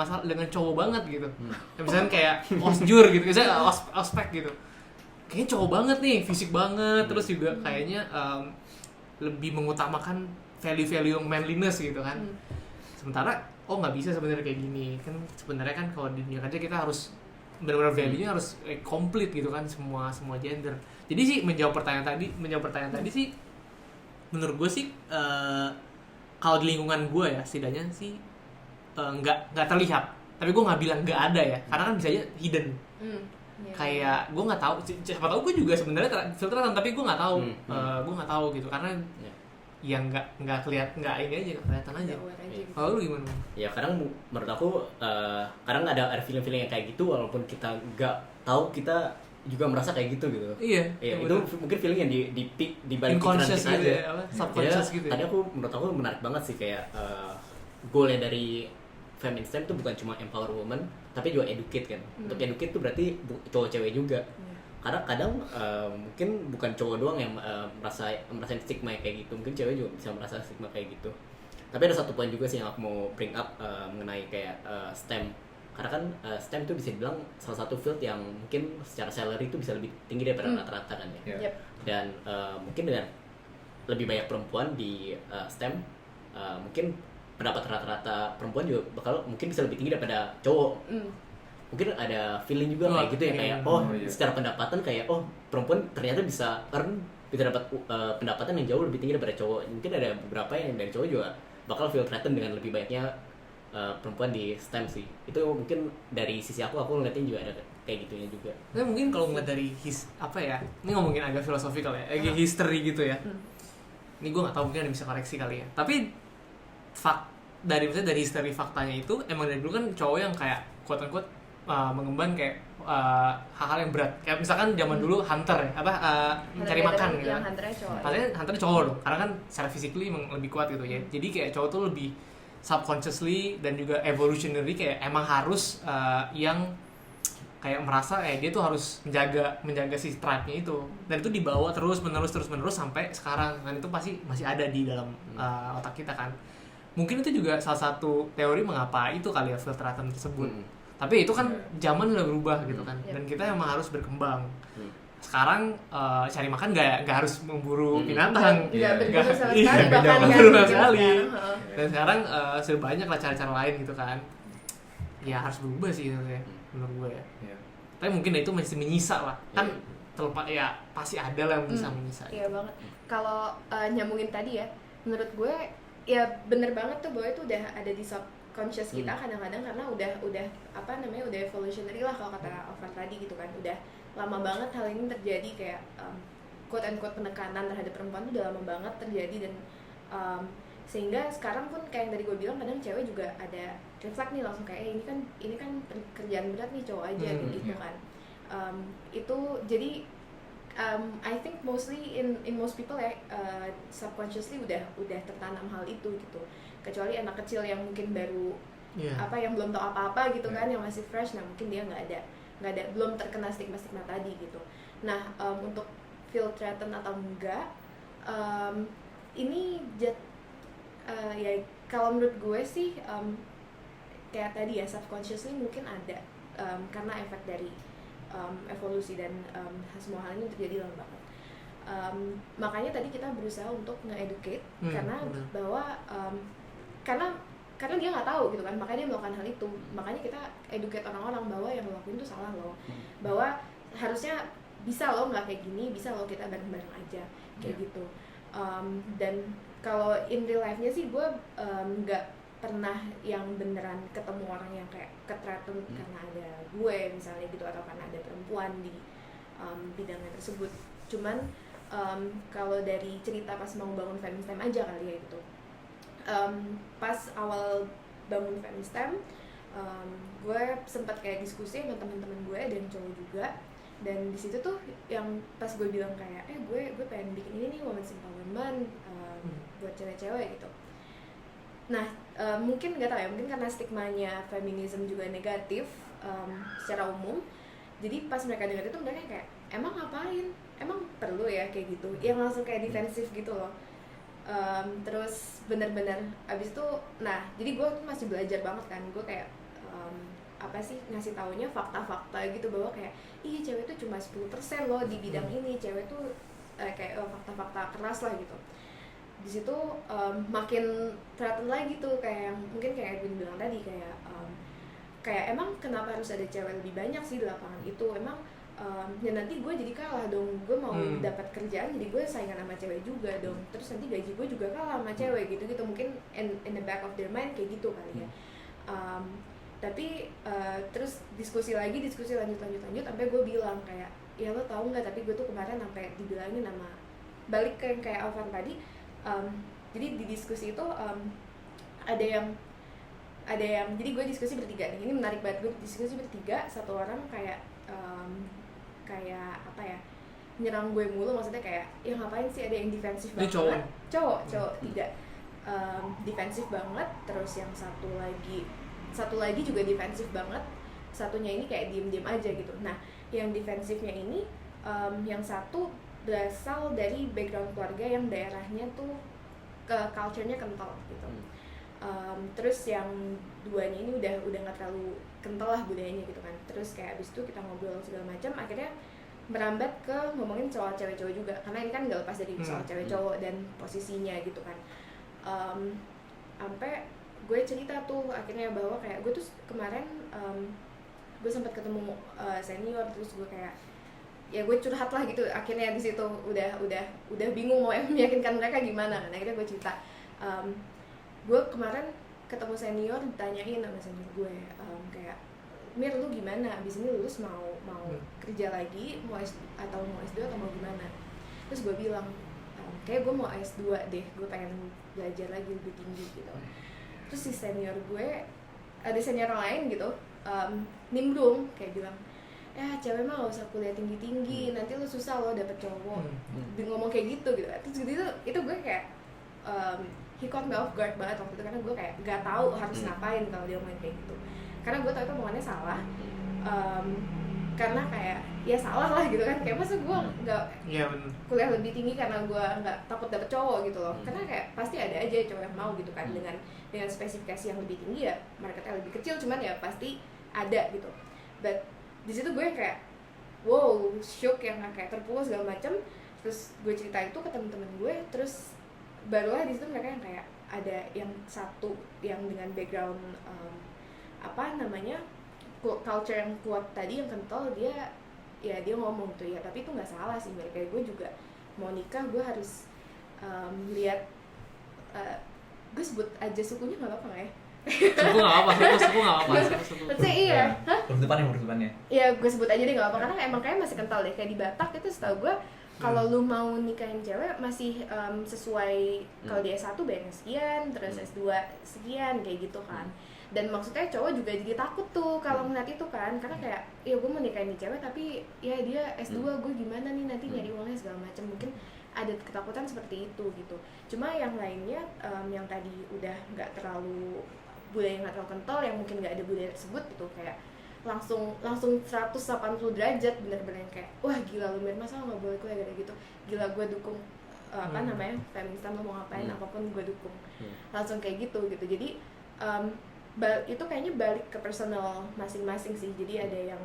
S3: cowok banget gitu. Misalnya kayak osjur gitu, misalnya ospek gitu, kayaknya cowok banget nih, fisik banget, terus juga kayaknya lebih mengutamakan value manliness gitu kan. Sementara nggak bisa sebenarnya kayak gini kan. Sebenarnya kan kalau di dunia kerja kita harus benar-benar value-nya harus komplit gitu kan, semua gender. Jadi sih menjawab pertanyaan tadi sih, menurut gue sih kalau di lingkungan gue ya setidaknya sih nggak terlihat. Tapi gue nggak bilang nggak ada ya, karena kan bisa aja hidden. Kayak gue nggak tahu, siapa tahu gue juga sebenarnya filteran, tapi gue nggak tahu. Gue nggak tahu gitu karena yang nggak kelihatan, nggak kelihatan aja. Kalau lu gimana?
S1: Ya kadang menurut aku kadang ada feeling-feeling yang kayak gitu, walaupun kita nggak tahu, kita juga merasa kayak gitu.
S3: Iya.
S1: Itu mungkin feeling yang di balik pikiran kita
S3: gitu
S1: aja.
S3: Subconscious gitu.
S1: Tadi menurut aku menarik banget sih, kayak goalnya dari FemSTEM itu bukan cuma empower woman, tapi juga educate kan. Untuk educate tuh berarti cowok cewek juga. Karena kadang mungkin bukan cowok doang yang merasain stigma kayak gitu, mungkin cewek juga bisa merasa stigma kayak gitu. Tapi ada satu poin juga sih yang aku mau bring up mengenai kayak STEM. Karena kan STEM itu bisa dibilang salah satu field yang mungkin secara salary itu bisa lebih tinggi daripada rata-rata kan ya. Dan mungkin dengan lebih banyak perempuan di STEM, mungkin pendapat rata-rata perempuan juga mungkin bisa lebih tinggi daripada cowok. Mungkin ada feeling juga kayak gitu ya, kayak secara pendapatan kayak perempuan ternyata bisa earn bisa dapat pendapatan yang jauh lebih tinggi daripada cowok. Mungkin ada beberapa yang dari cowok juga bakal feel threatened dengan lebih baiknya perempuan di STEM sih. Itu mungkin dari sisi aku ngeliatnya juga ada kayak gitunya juga.
S3: Nah, mungkin kalau ngeliat dari ini ngomongin agak filosofikal ya, agak history gitu ya. Ini gue nggak tahu, mungkin ada bisa koreksi kali ya. Tapi dari history faktanya itu emang dari dulu kan cowok yang kayak quote unquote mengemban kayak hal-hal yang berat. Kayak misalkan zaman dulu hunter ya, mencari makan gitu.
S2: Yang hunternya cowok.
S3: Pastinya hunter cowok loh, karena kan secara physically lebih kuat gitu ya. Jadi kayak cowok tuh lebih subconsciously dan juga evolutionary kayak emang harus yang kayak merasa dia tuh harus menjaga si tribe-nya itu, dan itu dibawa terus menerus sampai sekarang, dan itu pasti masih ada di dalam otak kita kan. Mungkin itu juga salah satu teori mengapa itu kali ya filtratan tersebut. Tapi itu kan zaman udah berubah gitu kan, dan kita emang harus berkembang. Sekarang cari makan nggak harus memburu binatang,
S2: nggak
S3: berburu
S2: sama sekali, bahkan
S3: berburu sekali.
S2: sekarang.
S3: Dan sekarang sudah banyak lah cara-cara lain gitu kan. Ya harus berubah sih itu ya, menurut gue ya. Tapi mungkin itu masih menyisa lah kan, terlepas ya pasti ada lah yang bisa menyisa.
S2: Iya banget. Kalau nyambungin tadi ya, menurut gue ya bener banget tuh bahwa itu udah ada di subconscious kita kadang-kadang, karena udah udah evolutionary lah kalau kata Ovan tadi gitu kan. Udah lama banget hal ini terjadi, kayak quote unquote penekanan terhadap perempuan tuh udah lama banget terjadi, dan sehingga sekarang pun kayak yang tadi gue bilang, kadang cewek juga ada refleks nih langsung kayak ini kan kerjaan berat nih, cowok aja gitu kan. Itu jadi I think mostly in most people ya subconsciously udah tertanam hal itu gitu, kecuali anak kecil yang mungkin baru yang belum tahu apa-apa gitu kan, yang masih fresh. Nah mungkin dia nggak ada belum terkena stigma tadi gitu. Nah untuk feel threatened atau enggak, ini ya kalau menurut gue sih kayak tadi ya, subconsciously mungkin ada karena efek dari evolusi dan semua hal ini terjadi lama banget. Makanya tadi kita berusaha untuk nge-educate karena bahwa karena dia nggak tahu gitu kan, makanya dia melakukan hal itu. Makanya kita educate orang-orang bahwa yang lo lakuin itu salah loh, bahwa harusnya bisa loh nggak kayak gini, bisa loh kita bareng-bareng aja kayak gitu. Dan kalau in real life-nya sih gue nggak pernah yang beneran ketemu orang yang kayak ke-threaten karena ada gue misalnya gitu, atau karena ada perempuan di bidangnya tersebut. Cuman kalau dari cerita pas mau bangun FemSTEM aja kali ya gitu, pas awal bangun FemSTEM gue sempat kayak diskusi sama teman-teman gue dan cowok juga, dan di situ tuh yang pas gue bilang kayak gue pengen bikin ini nih women's empowerment buat cewek-cewek gitu. Nah mungkin nggak tahu ya, mungkin karena stigmanya feminisme juga negatif secara umum, jadi pas mereka dengar itu mereka kayak emang ngapain, emang perlu ya kayak gitu, yang langsung kayak defensif gitu loh. Terus bener-bener abis itu, nah jadi gue masih belajar banget kan, gue kayak apa sih ngasih taunya fakta-fakta gitu, bahwa kayak cewek tuh cuma 10% loh di bidang ini, cewek tuh kayak fakta-fakta keras lah gitu. Di situ makin threaten lagi tuh, kayak yang mungkin kayak Edwin bilang tadi, kayak emang kenapa harus ada cewek lebih banyak sih di lapangan itu, emang ya nanti gue jadi kalah dong, gue mau dapat kerjaan jadi gue saingan sama cewek juga dong, terus nanti gaji gue juga kalah sama cewek gitu mungkin in the back of their mind kayak gitu kali ya. Tapi terus diskusi lanjut sampai gue bilang kayak, ya lo tau nggak, tapi gue tuh kemarin sampai dibilangin sama, balik ke yang kayak Alvan tadi, jadi di diskusi itu ada yang jadi gue diskusi bertiga nih, ini menarik banget, gue diskusi bertiga, satu orang kayak apa ya, nyerang gue mulu, maksudnya kayak ya ngapain sih, ada yang defensif banget, cowok tiga defensif banget, terus yang satu lagi juga defensif banget, satunya ini kayak diem aja gitu. Nah yang defensifnya ini yang satu berasal dari background keluarga yang daerahnya tuh culture-nya kental gitu. Terus yang duanya ini udah nggak terlalu kental lah budayanya gitu kan. Terus kayak abis itu kita ngobrol segala macam, akhirnya merambat ke ngomongin soal cewek-cowok juga, karena ini kan nggak lepas dari soal cewek cowok dan posisinya gitu kan. Sampai gue cerita tuh akhirnya bahwa kayak gue tuh kemarin gue sempat ketemu senior, terus gue kayak ya gue curhat lah gitu. Akhirnya di situ udah bingung mau meyakinkan mereka gimana. Nah akhirnya gue cerita, gue kemarin ketemu senior, ditanyain sama senior gue, kayak Mir lu gimana, abis ini lulus mau kerja lagi, mau S2 atau mau gimana. Terus gue bilang, kayak gue mau S2 deh, gue pengen belajar lagi lebih tinggi gitu. Terus si senior gue, ada senior lain gitu, nimbrung kayak bilang, ya cewek mah gak usah kuliah tinggi-tinggi, nanti lu susah lo dapet cowok. Dia ngomong kayak gitu. Terus gitu itu gue kayak he caught me off guard banget waktu itu, karena gue kayak gak tahu harus ngapain kalau dia ngomong kayak gitu. Karena gue tahu itu omongannya salah, karena kayak ya salah lah gitu kan, kayak masa gue nggak kuliah lebih tinggi karena gue nggak takut dapet cowok gitu loh. Karena kayak pasti ada aja cowok yang mau gitu kan, dengan spesifikasi yang lebih tinggi ya marketnya lebih kecil, cuman ya pasti ada gitu. But di situ gue kayak wow, shock, yang kayak terpukul segala macam. Terus gue cerita itu ke temen-temen gue, terus barulah di situ mereka yang kayak ada yang satu yang dengan background culture yang kuat tadi, yang kental, dia ngomong tuh ya, tapi itu nggak salah sih. Kayak gue juga mau nikah, gue harus lihat, gue sebut aja sukunya nggak apa-apa nggak ya?
S3: Suku nggak apa-apa.
S2: Let's say iya.
S4: Perdepannya.
S2: Iya, gue sebut aja deh nggak apa-apa, karena emang kayak masih kental deh. Kayak di Batak itu setahu gue, kalau lu mau nikahin cewek masih sesuai, kalau di S1 bayarnya sekian, terus S2 sekian, kayak gitu kan. Dan maksudnya cowok juga jadi takut tuh kalau ngeliat itu kan, karena kayak ya gue mau nikahin nih cewek tapi ya dia S2, gue gimana nih nanti nyari uangnya segala macam. Mungkin ada ketakutan seperti itu gitu. Cuma yang lainnya yang tadi udah nggak terlalu, budaya nggak terlalu kental, yang mungkin nggak ada budaya tersebut gitu, kayak langsung 180 derajat, bener-bener kayak wah gila lu Mir, masa nggak boleh kuliah gitu, gila gue dukung feminisme, lo mau ngapain apapun gue dukung, langsung kayak gitu. Jadi itu kayaknya balik ke personal masing-masing sih. Jadi ada yang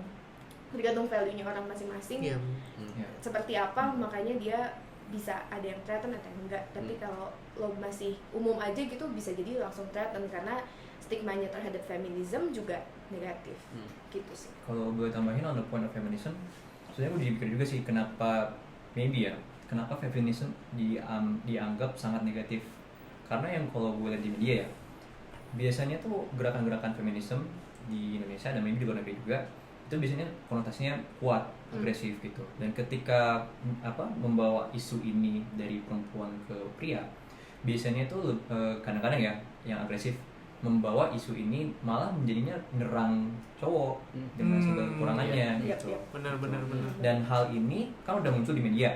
S2: tergantung value-nya orang masing-masing, seperti apa, makanya dia bisa ada yang threaten atau enggak. Tapi kalau lo masih umum aja gitu, bisa jadi langsung threaten, karena stigmanya terhadap feminism juga negatif. Gitu sih.
S4: Kalau gue tambahin on the point of feminism, sebenarnya gue jadi pikir juga sih kenapa feminism dianggap sangat negatif. Karena yang kalau gue lihat di media ya, biasanya tuh gerakan-gerakan feminisme di Indonesia dan maybe di luar negeri juga, itu biasanya konotasinya kuat, agresif gitu. Dan ketika membawa isu ini dari perempuan ke pria, biasanya tuh kadang-kadang ya yang agresif membawa isu ini malah menjadinya nyerang cowok dengan segala kekurangannya gitu.
S3: Benar.
S4: Dan hal ini kan udah muncul di media.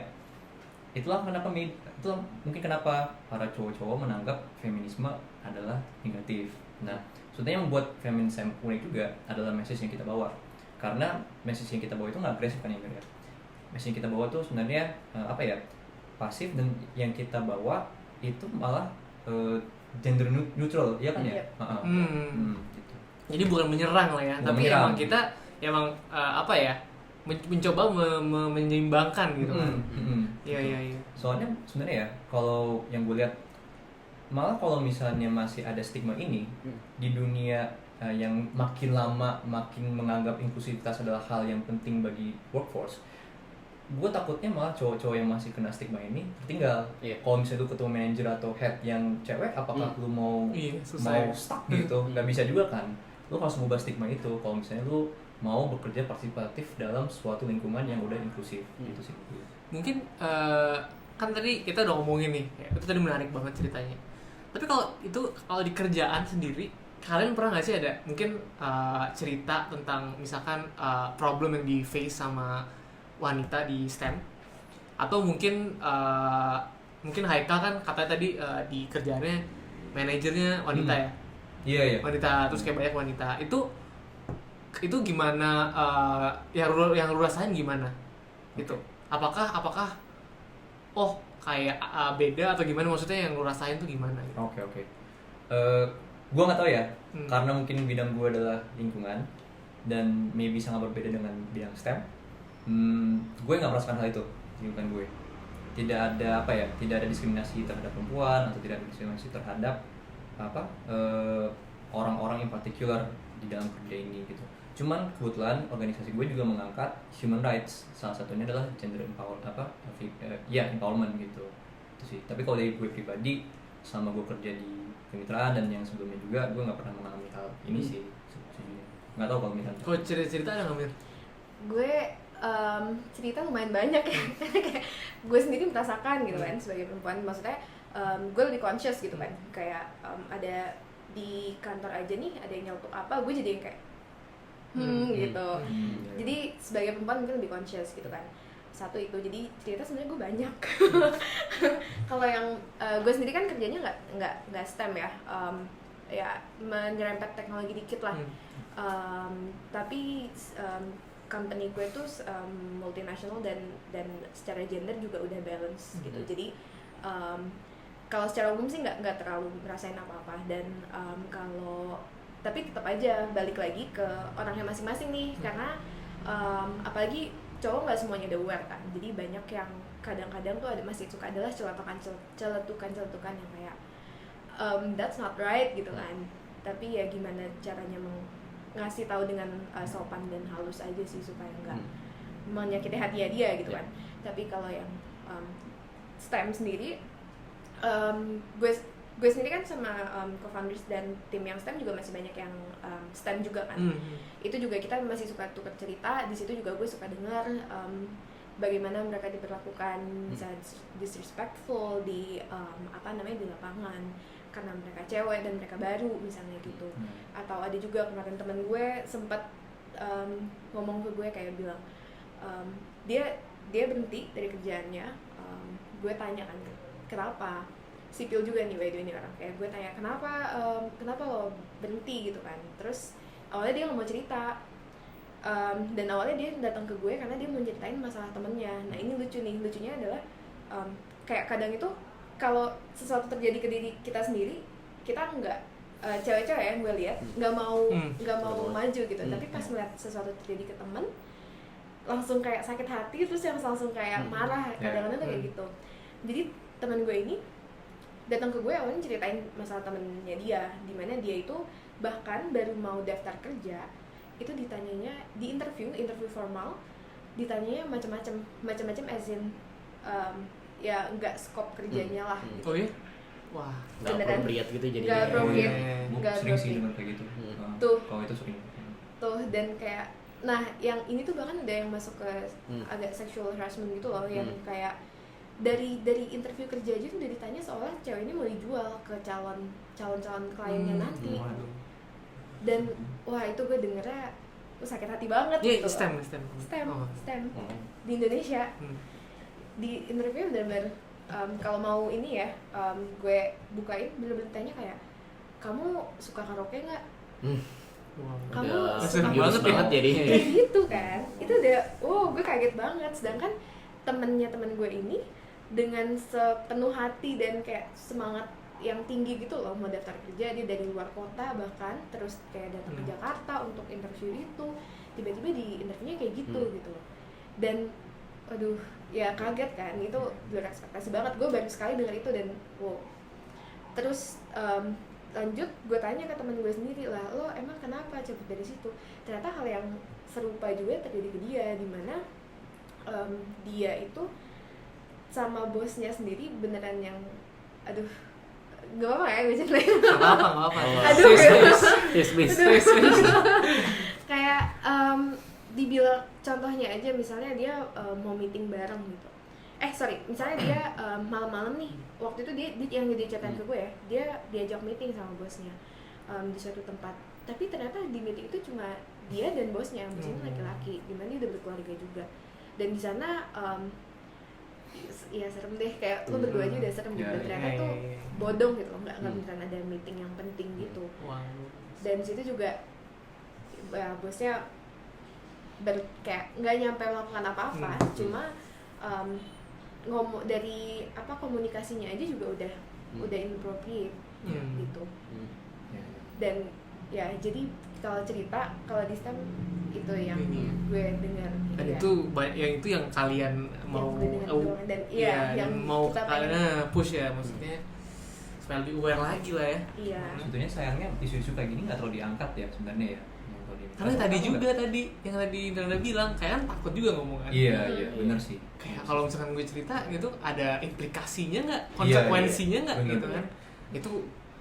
S4: Itulah mungkin kenapa para cowok-cowok menganggap feminisme adalah negatif. Nah, sebetulnya yang membuat feminisme unik juga adalah message yang kita bawa. Karena message yang kita bawa itu nggak agresif kan ya, Mir? Message yang kita bawa tuh sebenarnya pasif, dan yang kita bawa itu malah gender neutral, ya kan ya? Gitu.
S3: Jadi bukan menyerang lah ya, tapi emang kita mencoba menyeimbangkan gitu kan. Iya.
S4: Soalnya sebenarnya ya, kalau yang gue lihat, malah kalau misalnya masih ada stigma ini di dunia yang makin lama makin menganggap inklusivitas adalah hal yang penting bagi workforce, gue takutnya malah cowok-cowok yang masih kena stigma ini tertinggal. Kalau misalnya lu ketemu manajer atau head yang cewek, apakah lu mau stuck gitu? Nggak bisa juga kan, lu harus mengubah stigma itu kalau misalnya lu mau bekerja partisipatif dalam suatu lingkungan yang udah inklusif. Gitu sih.
S3: Mungkin kan tadi kita udah ngomongin nih, itu tadi menarik banget ceritanya. Tapi kalau di kerjaan sendiri, kalian pernah nggak sih ada mungkin cerita tentang misalkan problem yang di face sama wanita di STEM, atau mungkin Haikal kan katanya tadi di kerjaannya manajernya wanita ya?
S4: Iya.
S3: Wanita, terus kayak banyak wanita. Itu gimana? Yang lu rasain gimana? Gitu. Apakah kayak beda atau gimana, maksudnya yang lu rasain tuh gimana gitu?
S4: Oke. Gue nggak tahu ya, karena mungkin bidang gue adalah lingkungan dan maybe sangat berbeda dengan bidang STEM. Gue nggak merasakan hal itu di lingkungan gue. Tidak ada diskriminasi terhadap perempuan atau tidak ada diskriminasi terhadap orang-orang yang particular di dalam kerja ini gitu. Cuman kebetulan organisasi gue juga mengangkat human rights, salah satunya adalah gender empowerment gitu. Itu sih. Tapi kalau dari gue pribadi, selama gue kerja di kemitraan dan yang sebelumnya juga, gue nggak pernah mengalami hal ini sih. Sejujurnya nggak tahu kalau misalnya.
S3: Kok cerita ada nggak Mir?
S2: Gue cerita lumayan banyak ya. Kayak gue sendiri merasakan gitu kan sebagai perempuan, maksudnya gue lebih conscious gitu kan, kayak ada di kantor aja nih ada yang nyeletuk apa, gue jadi yang kayak gitu. Jadi sebagai perempuan mungkin lebih conscious gitu kan. Satu itu, jadi cerita sebenarnya gue banyak. Kalau yang gue sendiri kan kerjanya nggak STEM ya, ya menyerempet teknologi dikit lah. Tapi company gue tuh multinasional dan secara gender juga udah balance gitu. Jadi kalau secara umum sih nggak terlalu ngerasain apa-apa, dan kalau tapi tetap aja balik lagi ke orangnya masing-masing nih, karena apalagi cowok nggak semuanya udah aware kan, jadi banyak yang kadang-kadang tuh masih suka adalah celetukan yang kayak that's not right gitu kan. Tapi ya gimana caranya ngasih tahu dengan sopan dan halus aja sih, supaya nggak menyakiti hati dia gitu kan. Tapi kalau yang STEM sendiri, gue sendiri kan sama co-founders dan tim yang STEM juga masih banyak yang STEM juga kan. Itu juga kita masih suka tukar cerita. Di situ juga gue suka dengar bagaimana mereka diperlakukan, misalnya disrespectful di di lapangan karena mereka cewek dan mereka baru misalnya gitu. Atau ada juga kemarin teman gue sempat ngomong ke gue kayak bilang dia berhenti dari kerjaannya. Gue tanya kan kenapa, sipil juga nih by the way ini orang, kayak gue tanya kenapa lo berhenti gitu kan. Terus awalnya dia nggak mau cerita, dan awalnya dia datang ke gue karena dia mau ceritain masalah temennya. Nah ini lucunya adalah kayak kadang itu kalau sesuatu terjadi ke diri kita sendiri, kita nggak cewek-cewek yang gue lihat nggak mau maju gitu. Tapi pas ngeliat sesuatu terjadi ke temen, langsung kayak sakit hati, terus yang langsung kayak marah, kadang-kadang tuh kayak gitu. Jadi teman gue ini datang ke gue awalnya ceritain masalah temennya dia, dimana dia itu bahkan baru mau daftar kerja, itu ditanyanya di interview formal, ditanyanya macam-macam as in ya nggak skop kerjanya lah gitu.
S3: Oh iya? Wah,
S1: nggak appropriate gitu jadi.
S2: Nggak appropriate.
S4: Gue sering sih dengar kayak gitu.
S2: Tuh.
S4: Kalau itu sering.
S2: Tuh, dan kayak, nah yang ini tuh bahkan ada yang masuk ke agak sexual harassment gitu loh, yang kayak dari interview kerja aja tuh udah ditanya soalnya cewek ini mau dijual ke calon kliennya nanti. Dan wah itu gue dengernya sakit hati banget gitu.
S3: STEM.
S2: Di Indonesia. Di interview benar-benar kalau mau ini ya, gue bukain bener-bener tanya kayak, kamu suka karaoke nggak? Kamu suka
S1: banget jadi
S2: kayak gitu kan. Itu udah gue kaget banget. Sedangkan temen gue ini dengan sepenuh hati dan kayak semangat yang tinggi gitu loh, mau daftar kerja, dia dari luar kota bahkan, terus kayak datang ke Jakarta untuk interview itu, tiba-tiba di interviewnya kayak gitu gitu loh. Dan aduh ya kaget kan, itu luar ekspektasi banget. Gue baru sekali dengar itu dan wow. Terus lanjut gue tanya ke teman gue sendiri lah, lo emang kenapa cabut dari situ? Ternyata hal yang serupa juga terjadi ke dia, dimana dia itu sama bosnya sendiri beneran yang aduh, gak apa-apa ya gue ceritain.
S3: Gak apa-apa.
S2: Aduh,
S1: please.
S2: kayak dibilang contohnya aja, misalnya dia mau meeting bareng gitu. Misalnya dia malam-malam nih, waktu itu dia yang jadi ceritain ke gue ya, dia diajak meeting sama bosnya di suatu tempat. Tapi ternyata di meeting itu cuma dia dan bosnya laki-laki, dimana dia udah berkeluarga juga. Dan di sana ya serem deh, kayak lo berdua aja udah serem gitu. Dan ternyata tuh bodong gitu loh, nggak beneran ada meeting yang penting gitu. Dan di situ juga bosnya kayak nggak nyampe melakukan apa-apa, cuma ngomong dari komunikasinya aja juga udah inappropriate gitu. Dan ya jadi kalau cerita, kalau di STEM itu yang gue dengar.
S3: Dan itu yang kalian mau
S2: dan
S3: yang mau kalian push ya, maksudnya supaya lebih aware lagi lah ya.
S2: Iya.
S4: Sebetulnya sayangnya isu-isu kayak gini nggak terlalu diangkat ya sebenarnya ya. kalau di
S3: Karena tadi juga yang tadi Indra bilang kayak kan takut juga ngomong kan.
S4: Iya benar sih.
S3: Kayak kalau misalkan gue cerita gitu ada implikasinya nggak, konsekuensinya nggak gitu kan. Itu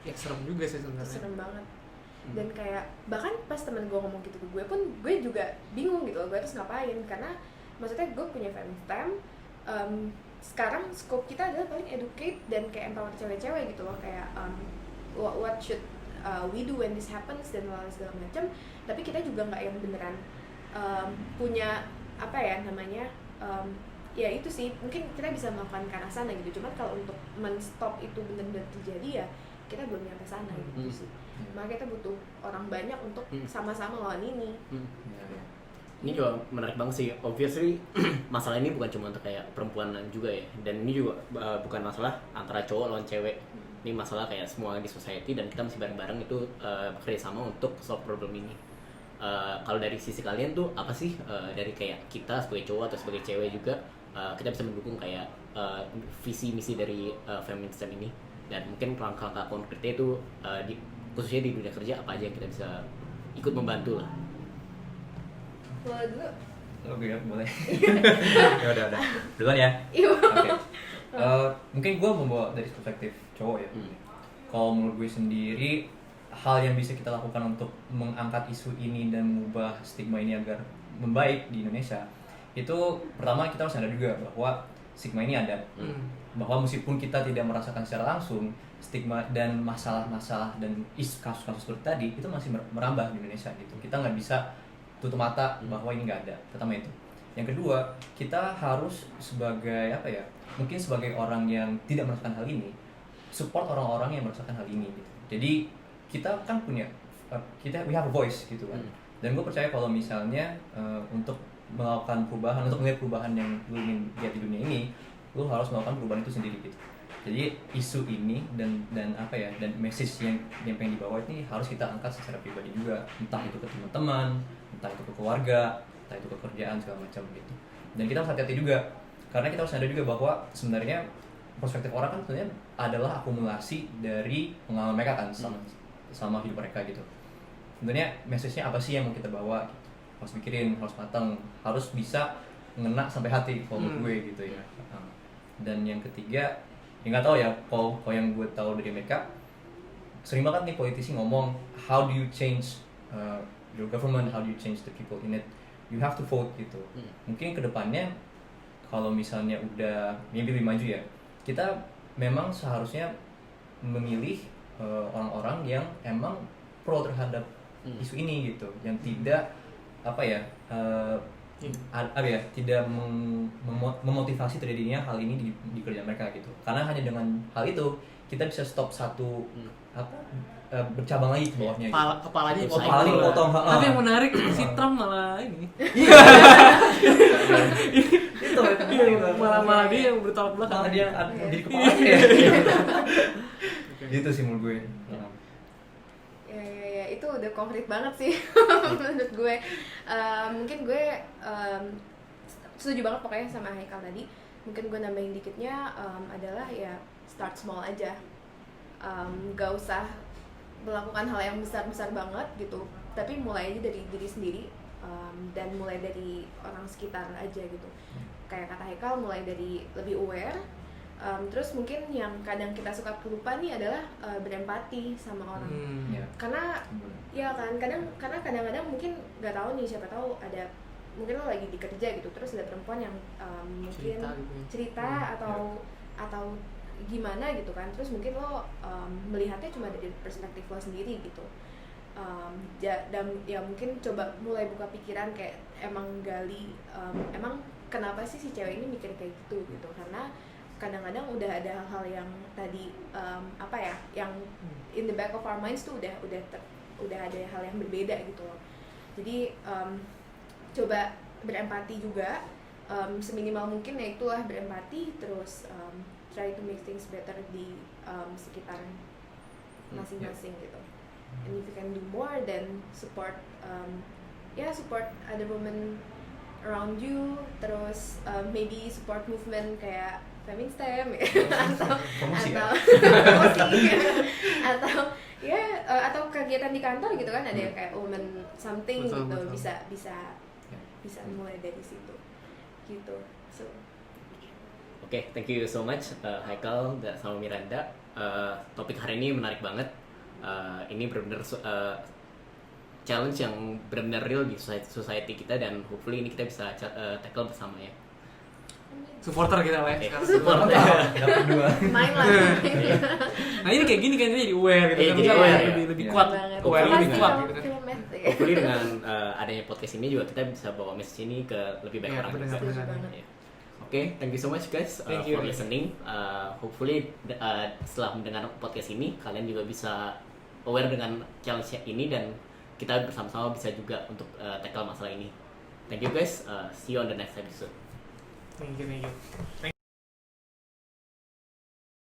S3: ya serem juga sih sebenarnya.
S2: Serem banget. Dan kayak bahkan pas temen gue ngomong gitu ke gue pun gue juga bingung gitu loh, gue harus ngapain, karena maksudnya gue punya FemStem, sekarang scope kita adalah paling educate dan kayak empower cewek-cewek gitu loh, kayak what should we do when this happens dan segala macam, tapi kita juga nggak yang beneran punya apa ya namanya, ya itu sih mungkin kita bisa melakukan ke arah sana gitu, cuman kalau untuk men-stop itu benar-benar terjadi ya kita belum nyampe sana gitu sih. Makanya kita butuh orang banyak untuk sama-sama lawan ini.
S1: Ini juga menarik banget sih. Obviously masalah ini bukan cuma untuk kayak perempuan juga ya. Dan ini juga bukan masalah antara cowok lawan cewek. Ini masalah kayak semua di society dan kita mesti bareng-bareng itu bekerja sama untuk solve problem ini. Kalau dari sisi kalian tuh apa sih dari kayak kita sebagai cowok atau sebagai cewek juga kita bisa mendukung kayak visi misi dari Feminstem ini, dan mungkin langkah-langkah konkretnya itu khususnya di dunia kerja apa aja yang kita bisa ikut membantu lah.
S2: Boleh dulu?
S4: Oke, boleh. Ya udah. Duluan ya.
S2: Iya.
S4: Oke. Mungkin gue membawa dari perspektif cowok ya. Kalau menurut gue sendiri, hal yang bisa kita lakukan untuk mengangkat isu ini dan mengubah stigma ini agar membaik di Indonesia, itu pertama kita harus sadar juga bahwa stigma ini ada. Bahwa meskipun kita tidak merasakan secara langsung, stigma dan masalah-masalah dan kasus-kasus seperti tadi itu masih merambah di Indonesia gitu. Kita nggak bisa tutup mata bahwa ini nggak ada. Pertama itu. Yang kedua, kita harus sebagai apa ya? Mungkin sebagai orang yang tidak merasakan hal ini, support orang-orang yang merasakan hal ini gitu. Jadi kita kan punya we have a voice gitu kan. Dan gue percaya kalau misalnya untuk melakukan perubahan, untuk melihat perubahan yang lu ingin lihat di dunia ini, lu harus melakukan perubahan itu sendiri gitu. Jadi isu ini dan apa ya, dan message yang pengen dibawa ini harus kita angkat secara pribadi juga, entah itu ke teman-teman, entah itu ke keluarga, entah itu ke kerjaan segala macam gitu. Dan kita harus hati-hati juga, karena kita harus sadar juga bahwa sebenarnya perspektif orang kan sebenarnya adalah akumulasi dari pengalaman mereka kan sama hidup mereka gitu. Sebenarnya message-nya apa sih yang mau kita bawa? Harus pikirin, harus matang, harus bisa ngena sampai hati kalau menurut gue gitu ya. Dan yang ketiga, ya nggak tahu ya, kalau yang gue tahu dari mereka sering banget nih politisi ngomong how do you change your government, how do you change the people in it, you have to vote gitu. Mungkin kedepannya kalau misalnya udah maybe lebih maju ya, kita memang seharusnya memilih orang-orang yang emang pro terhadap isu ini gitu, yang tidak apa ya tidak memotivasi terjadinya hal ini di kerjaan mereka gitu. Karena hanya dengan hal itu kita bisa stop satu bercabang lagi ke bawahnya gitu.
S3: Kepalanya
S4: potong.
S3: Tapi yang menarik si Trump malah ini.
S4: Itu
S3: malah dia yang bertolak belakang.
S4: Malah dia jadi kepalanya ya. Gitu sih menurut gue.
S2: Ya itu udah konkret banget sih menurut gue. Mungkin gue setuju banget pokoknya sama Haikal tadi. Mungkin gue nambahin dikitnya adalah ya start small aja. Gak usah melakukan hal yang besar-besar banget gitu, tapi mulai aja dari diri sendiri, dan mulai dari orang sekitar aja gitu. Kayak kata Haikal, mulai dari lebih aware. Terus mungkin yang kadang kita suka lupa nih adalah berempati sama orang. Karena ya kan karena kadang-kadang mungkin nggak tahu nih, siapa tahu ada mungkin lo lagi di kerja gitu, terus ada perempuan yang mungkin cerita atau gimana gitu kan, terus mungkin lo melihatnya cuma dari perspektif lo sendiri gitu. Dan ya mungkin coba mulai buka pikiran, kayak emang gali emang kenapa sih si cewek ini mikir kayak gitu gitu. Karena kadang-kadang udah ada hal-hal yang tadi yang in the back of our minds tuh udah ada hal yang berbeda gitu loh. Jadi coba berempati juga, seminimal mungkin ya itulah berempati, terus try to make things better di sekitar masing-masing gitu. And if you can do more, then support other women around you, terus maybe support movement kayak Feminstem atau ya atau kegiatan di kantor gitu kan, ada yang kayak woman something
S3: Betul,
S2: gitu,
S3: betul.
S2: bisa mulai dari situ gitu. So
S1: Oke, thank you so much Haikal dan sama Miranda. Topik hari ini menarik banget. Ini benar-benar challenge yang benar-benar real di society kita, dan hopefully ini kita bisa tackle bersama ya.
S3: Supporter kita lah ya sekarang.
S1: Support ya.
S4: Dapat 2.
S2: main lah.
S3: Nah ini kayak gini kan jadi aware gitu
S1: Iya,
S3: kan,
S1: jadi
S3: misalnya
S1: aware,
S3: lebih
S4: ya.
S3: kuat,
S2: Banget.
S3: aware
S1: Makasih
S3: lebih kuat
S2: kalau
S3: gitu kan.
S2: film math ya.
S1: Hopefully dengan adanya podcast ini juga kita bisa bawa message ini ke lebih banyak
S3: Iya,
S1: orang.
S3: benar,
S1: juga.
S3: benar.
S1: Ya. Oke, thank you so much guys
S3: Thank you.
S1: for listening. Hopefully setelah mendengar podcast ini kalian juga bisa aware dengan challenge ini, dan kita bersama-sama bisa juga untuk tackle masalah ini. Thank you guys. See you on the next episode.
S3: Thank you.